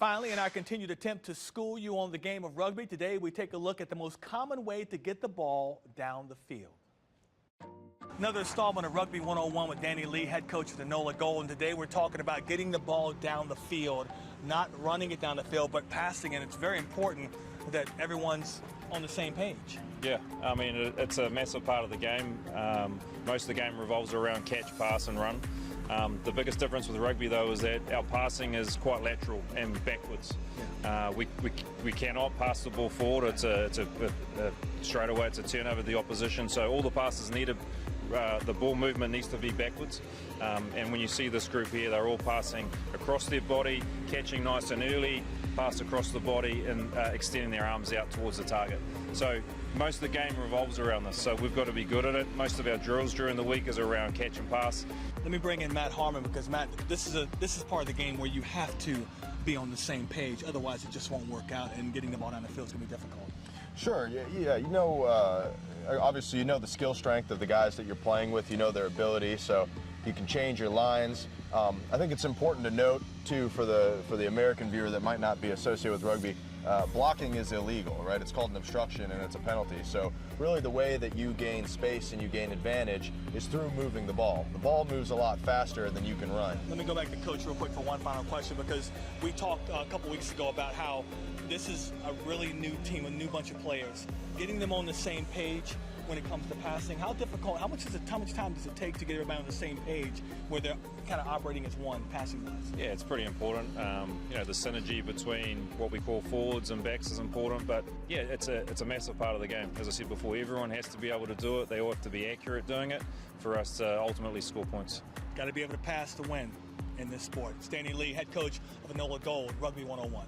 Finally, in our continued attempt to school you on the game of rugby, today we take a look at the most common way to get the ball down the field. Another installment of Rugby 101 with Danny Lee, head coach of the NOLA Gold, and today we're talking about getting the ball down the field, not running it down the field, but passing, and it's very important that everyone's on the same page. Yeah, I mean, it's a massive part of the game. Most of the game revolves around catch, pass and run. The biggest difference with rugby, though, is that our passing is quite lateral and backwards. We cannot pass the ball forward. It's a straight away, it's a turnover to the opposition. So all the passes needed, the ball movement needs to be backwards. And when you see this group here, they're all passing across their body, catching nice and early, pass across the body and extending their arms out towards the target. So most of the game revolves around this, so we've got to be good at it. Most of our drills during the week is around catch and pass. Let me bring in Matt Harmon, because Matt, this is part of the game where you have to be on the same page, otherwise it just won't work out, and getting the ball down the field is going to be difficult. Sure, yeah, you know, obviously you know the skill strength of the guys that you're playing with, you know their ability, so you can change your lines. I think it's important to note, too, for the American viewer that might not be associated with rugby, blocking is illegal, right? It's called an obstruction and it's a penalty. So really the way that you gain space and you gain advantage is through moving the ball. The ball moves a lot faster than you can run. Let me go back to Coach real quick for one final question, because we talked a couple weeks ago about how this is a really new team, a new bunch of players. Getting them on the same page when it comes to passing, how difficult, how much time does it take to get everybody on the same page where they're kind of operating as one passing-wise? Yeah, it's pretty important. You know, the synergy between what we call forwards and backs is important, but yeah, it's a massive part of the game. As I said before, everyone has to be able to do it. They all have to be accurate doing it for us to ultimately score points. Got to be able to pass to win in this sport. Danny Lee, head coach of the NOLA Gold, Rugby 101.